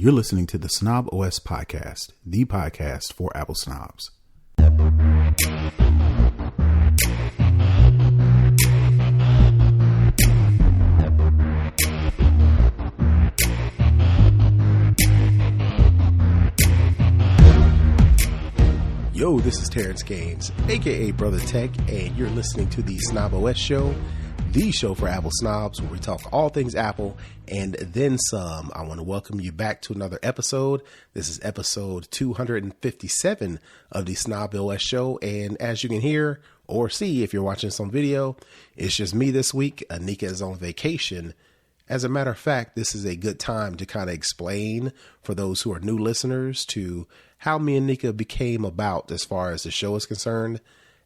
You're listening to the Snob OS podcast, the podcast for Apple snobs. Yo, this is Terrence Gaines, aka Brother Tech, and you're listening to the Snob OS show, the show for Apple snobs, where we talk all things Apple and then some. I want to welcome you back to another episode. This is episode 257 of the Snob OS show, and as you can hear or see if you're watching this on video, it's just me this week. Anika is on vacation. As a matter of fact, this is a good time to kind of explain for those who are new listeners to how me and Nika became about as far as the show is concerned.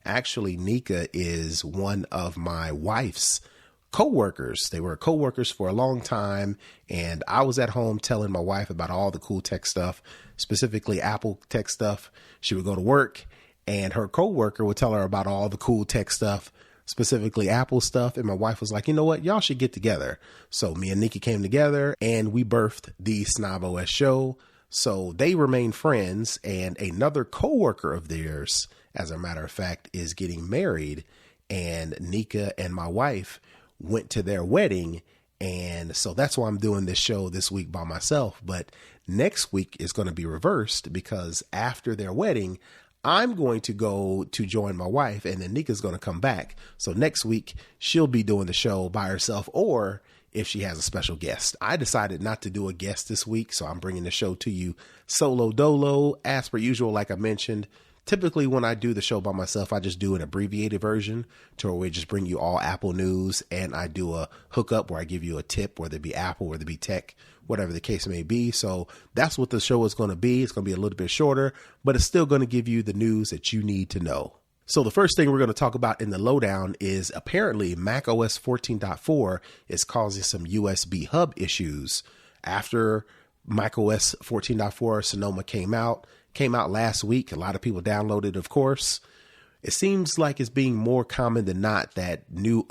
Actually, Nika is one of my wife's co-workers. They were co-workers for a long time, and I was at home telling my wife about all the cool tech stuff, specifically Apple tech stuff. She would go to work, and her co-worker would tell her about all the cool tech stuff, specifically Apple stuff. And my wife was like, you know what, y'all should get together. So me and Nikki came together and we birthed the Snob OS show. So they remain friends, and another coworker of theirs, as a matter of fact, is getting married, and Nika and my wife went to their wedding. And so that's why I'm doing this show this week by myself. But next week is going to be reversed, because after their wedding, I'm going to go to join my wife, and then Nika's going to come back. So next week she'll be doing the show by herself, or if she has a special guest. I decided not to do a guest this week, so I'm bringing the show to you solo dolo, as per usual. Like I mentioned, typically when I do the show by myself, I just do an abbreviated version to where we just bring you all Apple news, and I do a hookup where I give you a tip, whether it be Apple, whether it be tech, whatever the case may be. So that's what the show is going to be. It's going to be a little bit shorter, but it's still going to give you the news that you need to know. So the first thing we're going to talk about in the lowdown is apparently macOS 14.4 is causing some USB hub issues. After macOS 14.4 Sonoma came out last week. A lot of people downloaded, of course. It seems like it's being more common than not that new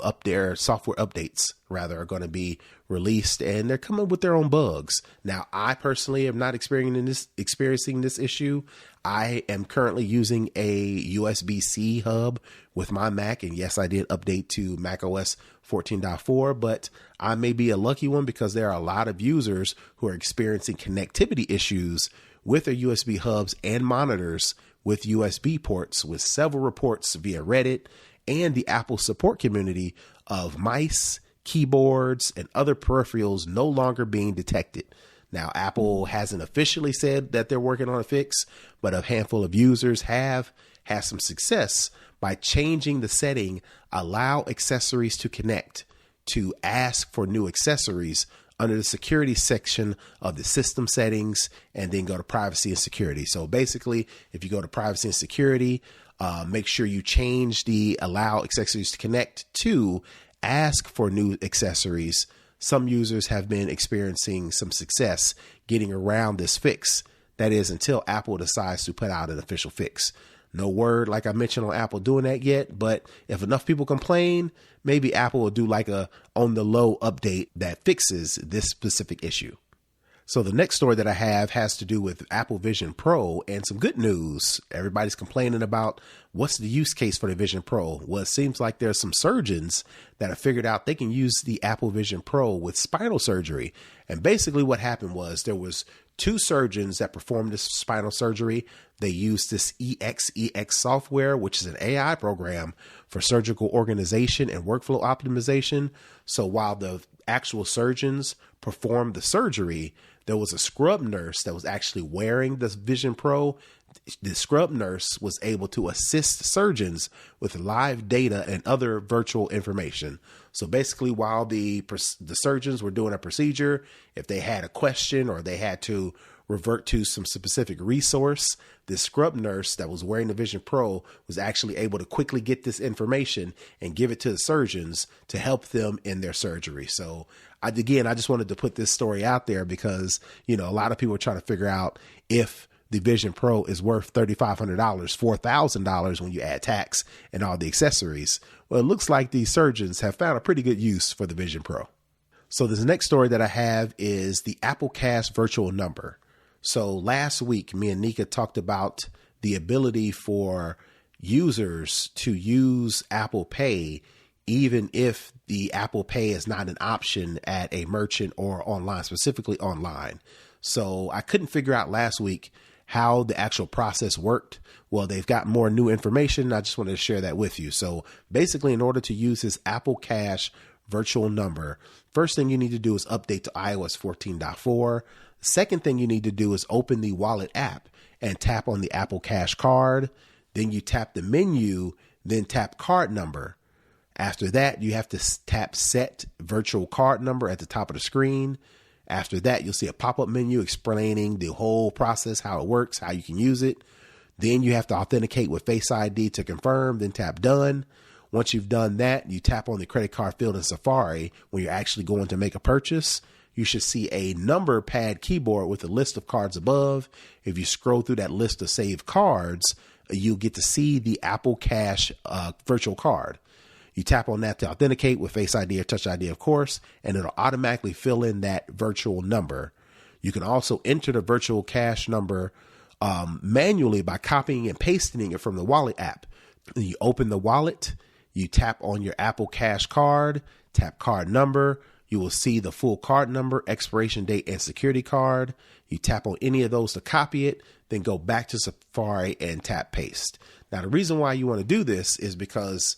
software updates rather are going to be released, and they're coming with their own bugs. Now, I personally am not experiencing this issue. I am currently using a USB-C hub with my Mac, and yes, I did update to macOS 14.4, but I may be a lucky one because there are a lot of users who are experiencing connectivity issues with their USB hubs and monitors with USB ports, with several reports via Reddit and the Apple support community of mice, keyboards, and other peripherals no longer being detected. Now, Apple hasn't officially said that they're working on a fix, but a handful of users have had some success by changing the setting, allow accessories to connect, to ask for new accessories under the security section of the system settings, and then go to privacy and security. So basically, if you go to privacy and security, make sure you change the allow accessories to connect to ask for new accessories. Some users have been experiencing some success getting around this fix. That is, until Apple decides to put out an official fix. No word, like I mentioned, on Apple doing that yet, but if enough people complain, maybe Apple will do like a on the low update that fixes this specific issue. So the next story that I have has to do with Apple Vision Pro, and some good news. Everybody's complaining about what's the use case for the Vision Pro. Well, it seems like there's some surgeons that have figured out they can use the Apple Vision Pro with spinal surgery. And basically what happened was there was two surgeons that performed this spinal surgery. They used this EX software, which is an AI program for surgical organization and workflow optimization. So while the actual surgeons performed the surgery, there was a scrub nurse that was actually wearing the Vision Pro. The scrub nurse was able to assist surgeons with live data and other virtual information. So basically, while the surgeons were doing a procedure, if they had a question or they had to revert to some specific resource, this scrub nurse that was wearing the Vision Pro was actually able to quickly get this information and give it to the surgeons to help them in their surgery. So I just wanted to put this story out there because, a lot of people are trying to figure out if the Vision Pro is worth $3,500, $4,000 when you add tax and all the accessories. Well, it looks like these surgeons have found a pretty good use for the Vision Pro. So this next story that I have is the Apple Cash virtual number. So last week, me and Nika talked about the ability for users to use Apple Pay, even if the Apple Pay is not an option at a merchant or online, specifically online. So I couldn't figure out last week how the actual process worked. Well, they've got more new information. I just wanted to share that with you. So basically, in order to use this Apple Cash virtual number, first thing you need to do is update to iOS 14.4. The second thing you need to do is open the Wallet app and tap on the Apple Cash card. Then you tap the menu, then tap card number. After that, you have to tap set virtual card number at the top of the screen. After that, you'll see a pop-up menu explaining the whole process, how it works, how you can use it. Then you have to authenticate with Face ID to confirm, then tap done. Once you've done that, you tap on the credit card field in Safari when you're actually going to make a purchase. You should see a number pad keyboard with a list of cards above. If you scroll through that list of saved cards, you'll get to see the Apple Cash virtual card. You tap on that to authenticate with Face ID or Touch ID, of course, and it'll automatically fill in that virtual number. You can also enter the virtual cash number manually by copying and pasting it from the Wallet app. You open the wallet, you tap on your Apple Cash card, tap card number. You will see the full card number, expiration date, and security card. You tap on any of those to copy it, then go back to Safari and tap paste. Now, the reason why you want to do this is because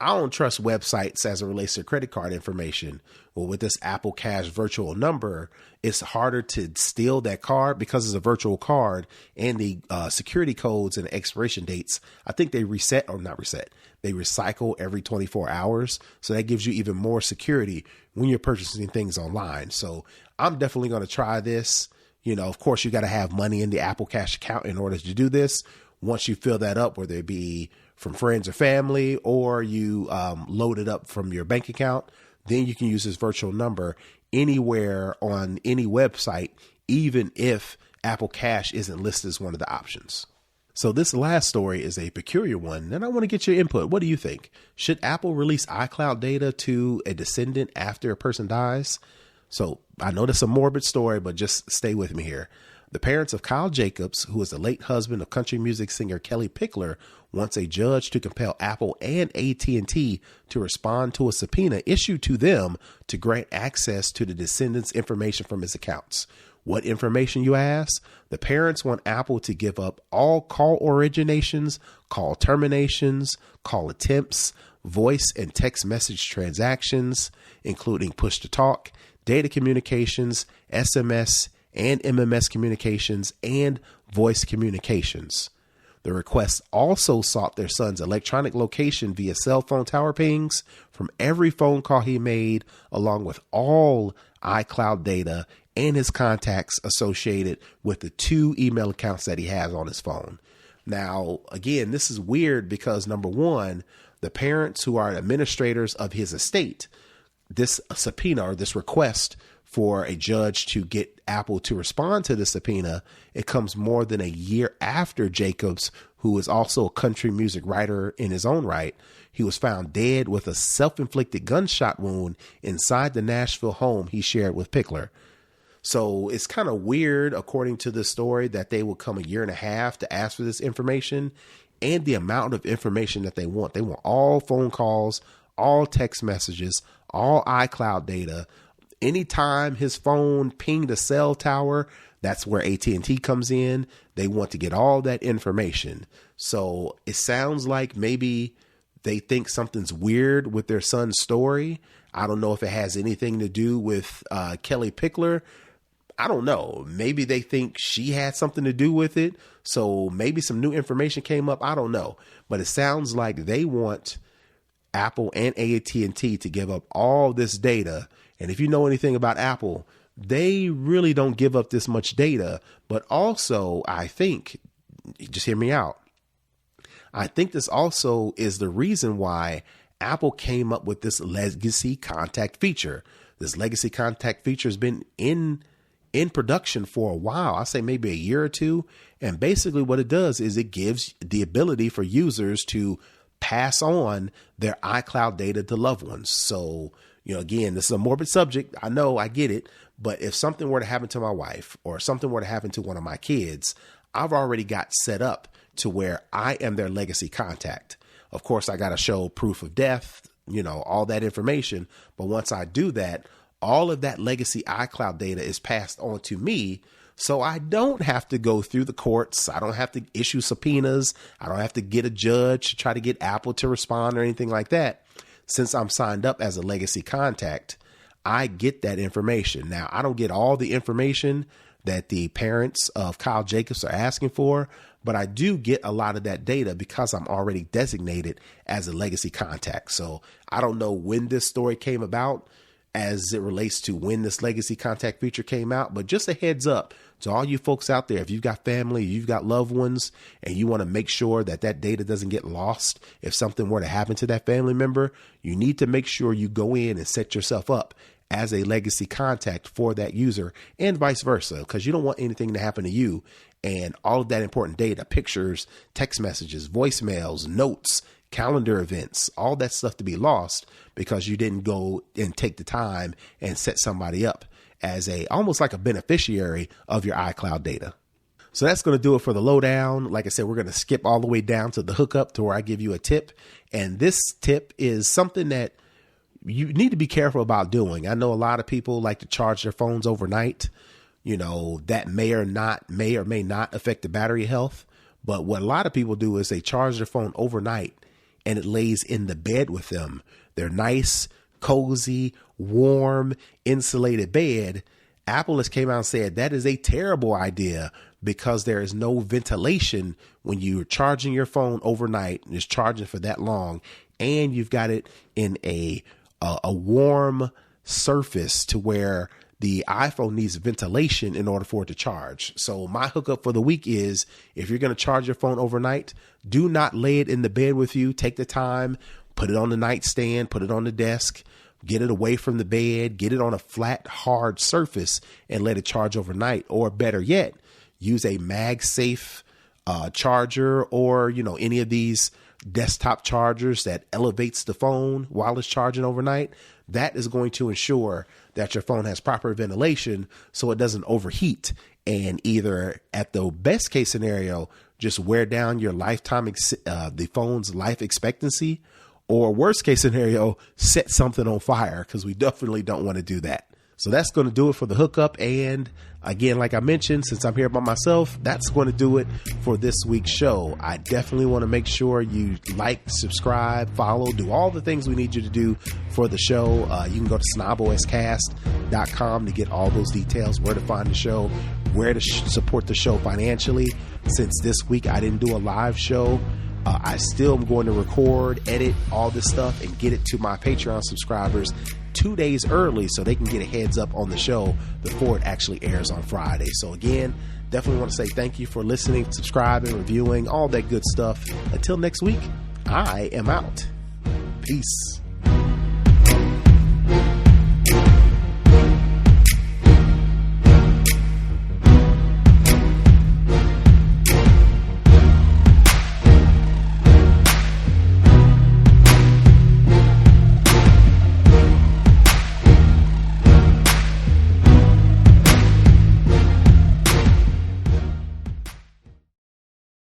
I don't trust websites as it relates to credit card information. Well, with this Apple Cash virtual number, it's harder to steal that card because it's a virtual card, and the security codes and expiration dates, I think they reset or not reset. They recycle every 24 hours. So that gives you even more security when you're purchasing things online. So I'm definitely going to try this. You know, of course, you got to have money in the Apple Cash account in order to do this. Once you fill that up, whether it be from friends or family, or you load it up from your bank account, then you can use this virtual number anywhere on any website, even if Apple Cash isn't listed as one of the options. So this last story is a peculiar one, and I want to get your input. What do you think? Should Apple release iCloud data to a descendant after a person dies? So I know that's a morbid story, but just stay with me here. The parents of Kyle Jacobs, who is the late husband of country music singer Kelly Pickler, wants a judge to compel Apple and AT&T to respond to a subpoena issued to them to grant access to the descendant's information from his accounts. What information, you ask? The parents want Apple to give up all call originations, call terminations, call attempts, voice and text message transactions, including push to talk, data communications, SMS, and MMS communications, and voice communications. The request also sought their son's electronic location via cell phone tower pings from every phone call he made, along with all iCloud data and his contacts associated with the 2 email accounts that he has on his phone. Now, again, this is weird because, number one, the parents who are administrators of his estate, this subpoena or this request for a judge to get Apple to respond to the subpoena, it comes more than a year after Jacobs, who is also a country music writer in his own right. He was found dead with a self-inflicted gunshot wound inside the Nashville home he shared with Pickler. So it's kind of weird, according to this story, that they will come a year and a half to ask for this information and the amount of information that they want. They want all phone calls, all text messages, all iCloud data. Anytime his phone pinged a cell tower, that's where AT&T comes in. They want to get all that information. So it sounds like maybe they think something's weird with their son's story. I don't know if it has anything to do with Kelly Pickler. I don't know. Maybe they think she had something to do with it. So maybe some new information came up. I don't know. But it sounds like they want Apple and AT&T to give up all this data. And if you know anything about Apple, they really don't give up this much data. But also, I think, just hear me out, I think this also is the reason why Apple came up with this legacy contact feature. This legacy contact feature has been in production for a while. I say maybe a year or two. And basically what it does is it gives the ability for users to pass on their iCloud data to loved ones. So, Again, this is a morbid subject. I know, I get it. But if something were to happen to my wife or something were to happen to one of my kids, I've already got set up to where I am their legacy contact. Of course, I got to show proof of death, all that information. But once I do that, all of that legacy iCloud data is passed on to me. So I don't have to go through the courts. I don't have to issue subpoenas. I don't have to get a judge to try to get Apple to respond or anything like that. Since I'm signed up as a legacy contact, I get that information. Now, I don't get all the information that the parents of Kyle Jacobs are asking for, but I do get a lot of that data because I'm already designated as a legacy contact. So I don't know when this story came about as it relates to when this legacy contact feature came out, but just a heads up to all you folks out there. If you've got family, you've got loved ones, and you want to make sure that that data doesn't get lost, if something were to happen to that family member, you need to make sure you go in and set yourself up as a legacy contact for that user and vice versa, because you don't want anything to happen to you. And all of that important data, pictures, text messages, voicemails, notes, calendar events, all that stuff to be lost because you didn't go and take the time and set somebody up as almost like a beneficiary of your iCloud data. So that's going to do it for the lowdown. Like I said, we're going to skip all the way down to the hookup to where I give you a tip. And this tip is something that you need to be careful about doing. I know a lot of people like to charge their phones overnight. That may or may not affect the battery health. But what a lot of people do is they charge their phone overnight and it lays in the bed with them. They're nice, cozy, warm, insulated bed. Apple has came out and said that is a terrible idea because there is no ventilation when you're charging your phone overnight and it's charging for that long. And you've got it in a warm surface to where the iPhone needs ventilation in order for it to charge. So my hookup for the week is if you're going to charge your phone overnight, do not lay it in the bed with you. Take the time, put it on the nightstand, put it on the desk, get it away from the bed, get it on a flat, hard surface and let it charge overnight. Or better yet, use a MagSafe charger or, any of these desktop chargers that elevates the phone while it's charging overnight. That is going to ensure that your phone has proper ventilation so it doesn't overheat and either at the best case scenario, just wear down your lifetime, the phone's life expectancy, or worst case scenario, set something on fire because we definitely don't want to do that. So that's going to do it for the hookup. And again, like I mentioned, since I'm here by myself, that's going to do it for this week's show. I definitely want to make sure you like, subscribe, follow, do all the things we need you to do for the show. You can go to snoboscast.com to get all those details, where to find the show, where to support the show financially. Since this week I didn't do a live show, I still am going to record, edit all this stuff and get it to my Patreon subscribers 2 days early so they can get a heads up on the show before it actually airs on Friday. So again, definitely want to say thank you for listening, subscribing, reviewing, all that good stuff. Until next week, I am out. Peace.